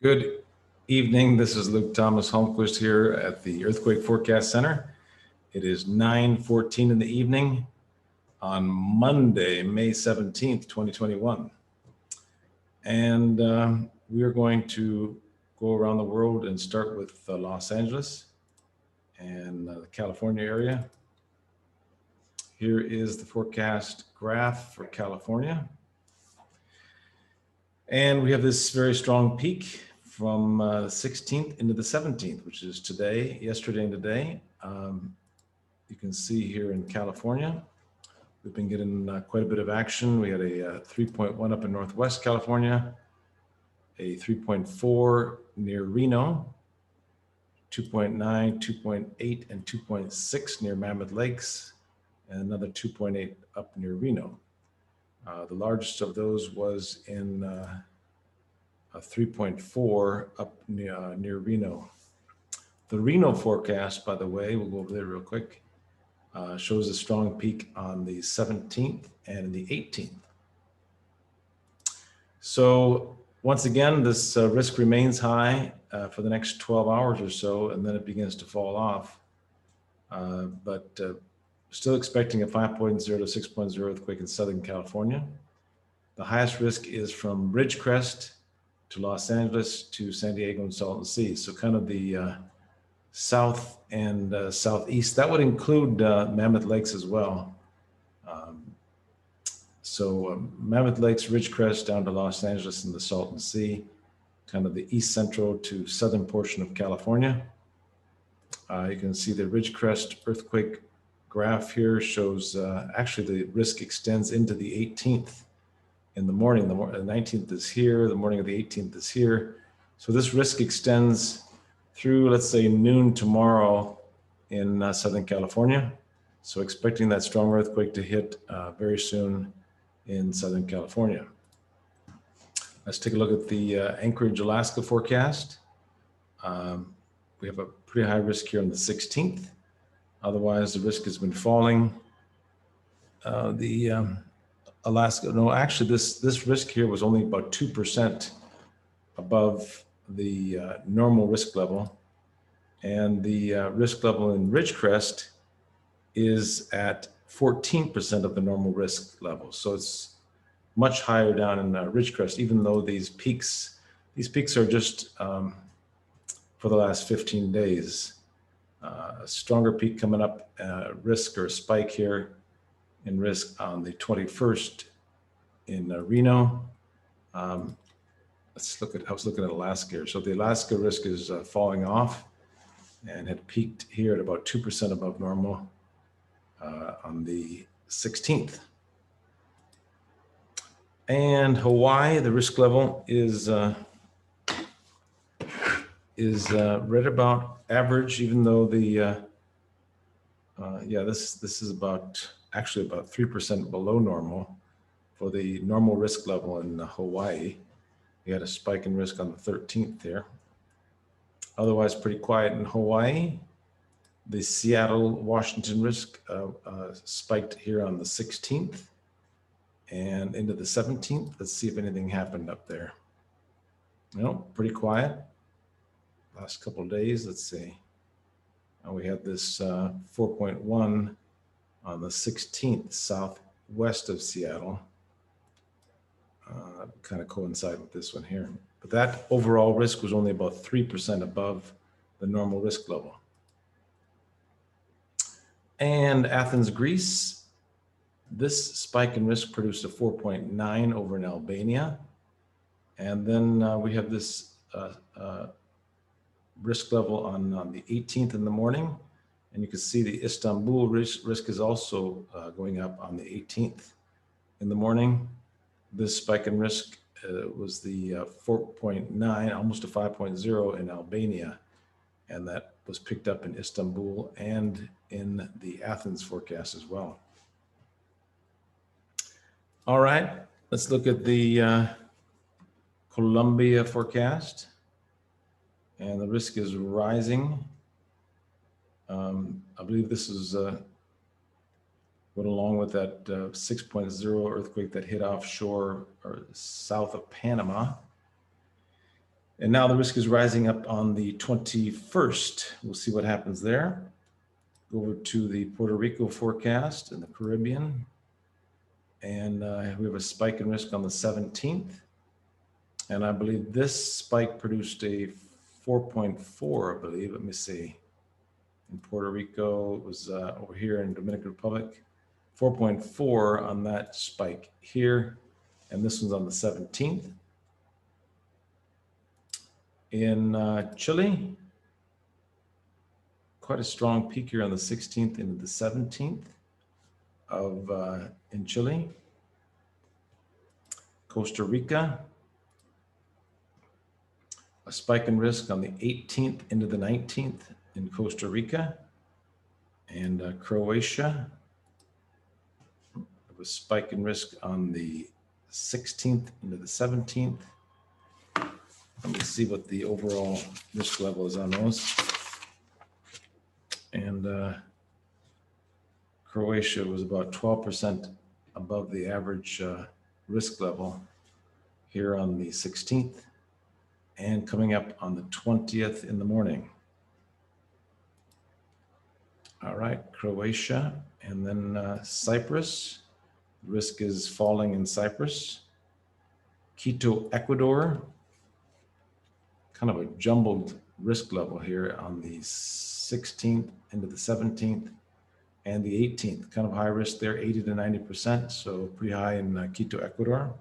Good evening. This is Luke Thomas Holmquist here at the Earthquake Forecast Center. It is 9:14 in the evening on Monday, May 17th, 2021. And we are going to go around the world and start with Los Angeles and the California area. Here is the forecast graph for California. And we have this very strong peak from the 16th into the 17th, which is today, yesterday and today. You can see here in California, we've been getting quite a bit of action. We had a 3.1 up in Northwest California, a 3.4 near Reno, 2.9, 2.8, and 2.6 near Mammoth Lakes, and another 2.8 up near Reno. The largest of those was in a 3.4 up near Reno. The Reno forecast, by the way, we'll go over there real quick, shows a strong peak on the 17th and the 18th. So once again, this risk remains high for the next 12 hours or so, and then it begins to fall off. But still expecting a 5.0 to 6.0 earthquake in Southern California. The highest risk is from Ridgecrest to Los Angeles to San Diego and Salton Sea. So kind of the south and southeast. That would include Mammoth Lakes as well. Mammoth Lakes, Ridgecrest down to Los Angeles and the Salton Sea, kind of the east central to southern portion of California. You can see the Ridgecrest earthquake graph here shows actually the risk extends into the 18th in the morning. The 19th is here, the morning of the 18th is here. So this risk extends through, let's say, noon tomorrow in Southern California. So expecting that strong earthquake to hit very soon in Southern California. Let's take a look at the Anchorage, Alaska forecast. We have a pretty high risk here on the 16th. Otherwise, the risk has been falling. Alaska, no, actually this risk here was only about 2% above the normal risk level. And the risk level in Ridgecrest is at 14% of the normal risk level. So it's much higher down in Ridgecrest, even though these peaks are just for the last 15 days. A stronger peak coming up, risk or spike here in risk on the 21st in Reno. Let's look at, I was looking at Alaska here. So the Alaska risk is falling off and had peaked here at about 2% above normal on the 16th. And Hawaii, the risk level is right about average, even though the this is actually about 3% below normal for the normal risk level in Hawaii. We had a spike in risk on the 13th there. Otherwise, pretty quiet in Hawaii. The Seattle, Washington risk spiked here on the 16th and into the 17th. Let's see if anything happened up there. No, pretty quiet. Last couple of days, let's see. We had this 4.1 on the 16th, southwest of Seattle. Kind of coincide with this one here. But that overall risk was only about 3% above the normal risk level. And Athens, Greece, this spike in risk produced a 4.9 over in Albania. And then we have this risk level on the 18th in the morning. And you can see the Istanbul risk is also going up on the 18th in the morning. This spike in risk was the 4.9, almost a 5.0 in Albania. And that was picked up in Istanbul and in the Athens forecast as well. All right, let's look at the Columbia forecast. And the risk is rising. I believe this is went along with that 6.0 earthquake that hit offshore or south of Panama. And now the risk is rising up on the 21st. We'll see what happens there. Go over to the Puerto Rico forecast in the Caribbean. And we have a spike in risk on the 17th. And I believe this spike produced a 4.4, I believe. Let me see. In Puerto Rico, it was over here in Dominican Republic, 4.4 on that spike here. And this one's on the 17th. In Chile, quite a strong peak here on the 16th into the 17th of in Chile. Costa Rica, a spike in risk on the 18th into the 19th in Costa Rica. And Croatia, a spike in risk on the 16th into the 17th. Let me see what the overall risk level is on those. And Croatia was about 12% above the average risk level here on the 16th and coming up on the 20th in the morning. All right, Croatia, and then Cyprus. Risk is falling in Cyprus. Quito, Ecuador. Kind of a jumbled risk level here on the 16th into the 17th and the 18th. Kind of high risk there, 80 to 90%. So pretty high in Quito, Ecuador.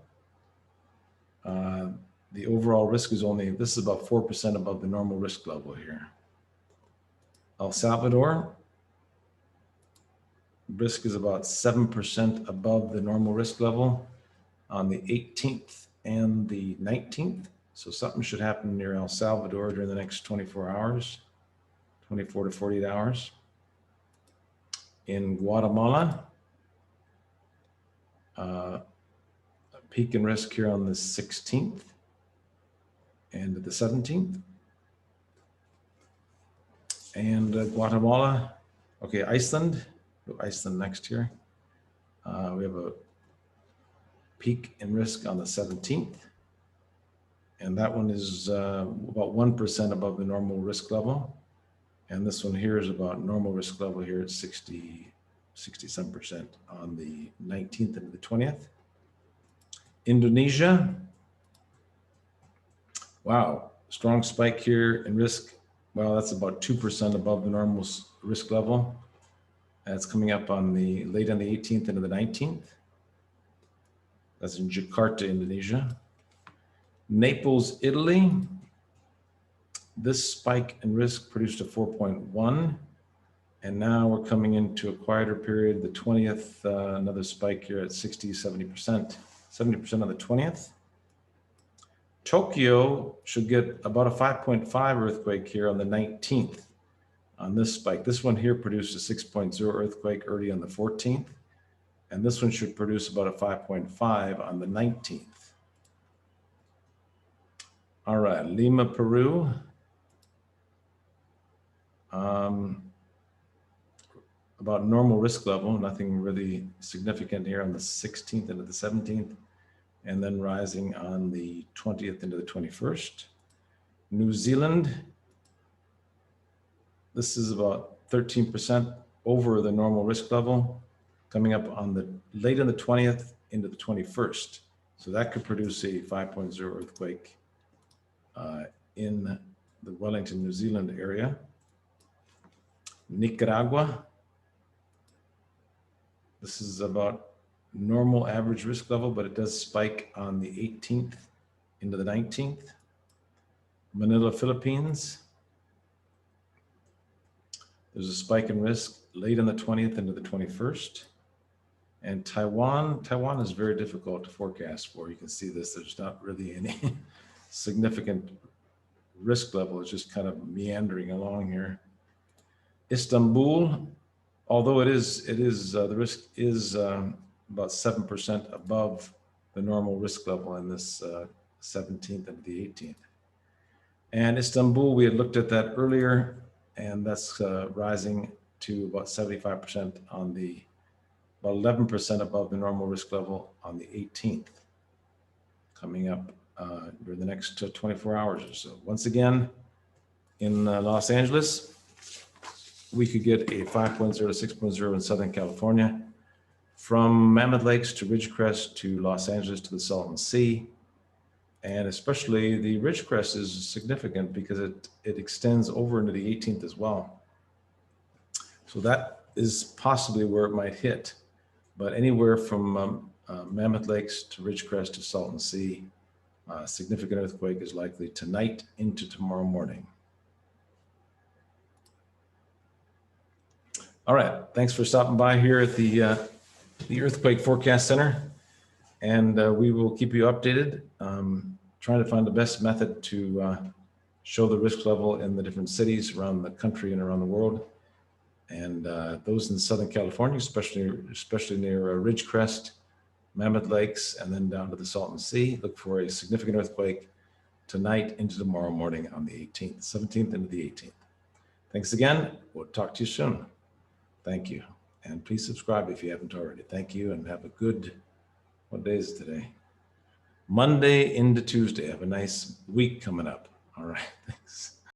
The overall risk is only, this is about 4% above the normal risk level here. El Salvador, risk is about 7% above the normal risk level on the 18th and the 19th. So something should happen near El Salvador during the next 24 hours, 24 to 48 hours. In Guatemala, a peak in risk here on the 16th and the 17th. And Guatemala, okay, Iceland next here. We have a peak in risk on the 17th. And that one is about 1% above the normal risk level. And this one here is about normal risk level here at 60-some% on the 19th and the 20th. Indonesia, wow, strong spike here in risk. Well, that's about 2% above the normal risk level. That's coming up on the late on the 18th into the 19th. That's in Jakarta, Indonesia. Naples, Italy. This spike in risk produced a 4.1. And now we're coming into a quieter period. The 20th, another spike here at 60, 70%, 70% on the 20th. Tokyo should get about a 5.5 earthquake here on the 19th on this spike. This one here produced a 6.0 earthquake early on the 14th. And this one should produce about a 5.5 on the 19th. All right, Lima, Peru. About normal risk level, nothing really significant here on the 16th into the 17th, and then rising on the 20th into the 21st. New Zealand, this is about 13% over the normal risk level, coming up on the late on the 20th into the 21st. So that could produce a 5.0 earthquake in the Wellington, New Zealand area. Nicaragua, this is about normal average risk level, but it does spike on the 18th into the 19th. Manila, Philippines, there's a spike in risk late on the 20th into the 21st. And Taiwan is very difficult to forecast for. You can see this, there's not really any significant risk level. It's just kind of meandering along here. Istanbul, although the risk is about 7% above the normal risk level in this 17th and the 18th. And Istanbul, we had looked at that earlier, and that's rising to about 75% on the, about 11% above the normal risk level on the 18th, coming up during the next 24 hours or so. Once again, in Los Angeles, we could get a 5.0 to 6.0 in Southern California, from Mammoth Lakes to Ridgecrest to Los Angeles to the Salton Sea. And especially the Ridgecrest is significant because it extends over into the 18th as well. So that is possibly where it might hit. But anywhere from Mammoth Lakes to Ridgecrest to Salton Sea, significant earthquake is likely tonight into tomorrow morning. All right, thanks for stopping by here at the Earthquake Forecast Center, and we will keep you updated, trying to find the best method to show the risk level in the different cities around the country and around the world. And those in Southern California, especially near Ridgecrest, Mammoth Lakes, and then down to the Salton Sea, look for a significant earthquake tonight into tomorrow morning on the 18th, 17th into the 18th. Thanks again. We'll talk to you soon. Thank you. And please subscribe if you haven't already. Thank you, and have a good, what day is it today? Monday into Tuesday. Have a nice week coming up. All right, thanks.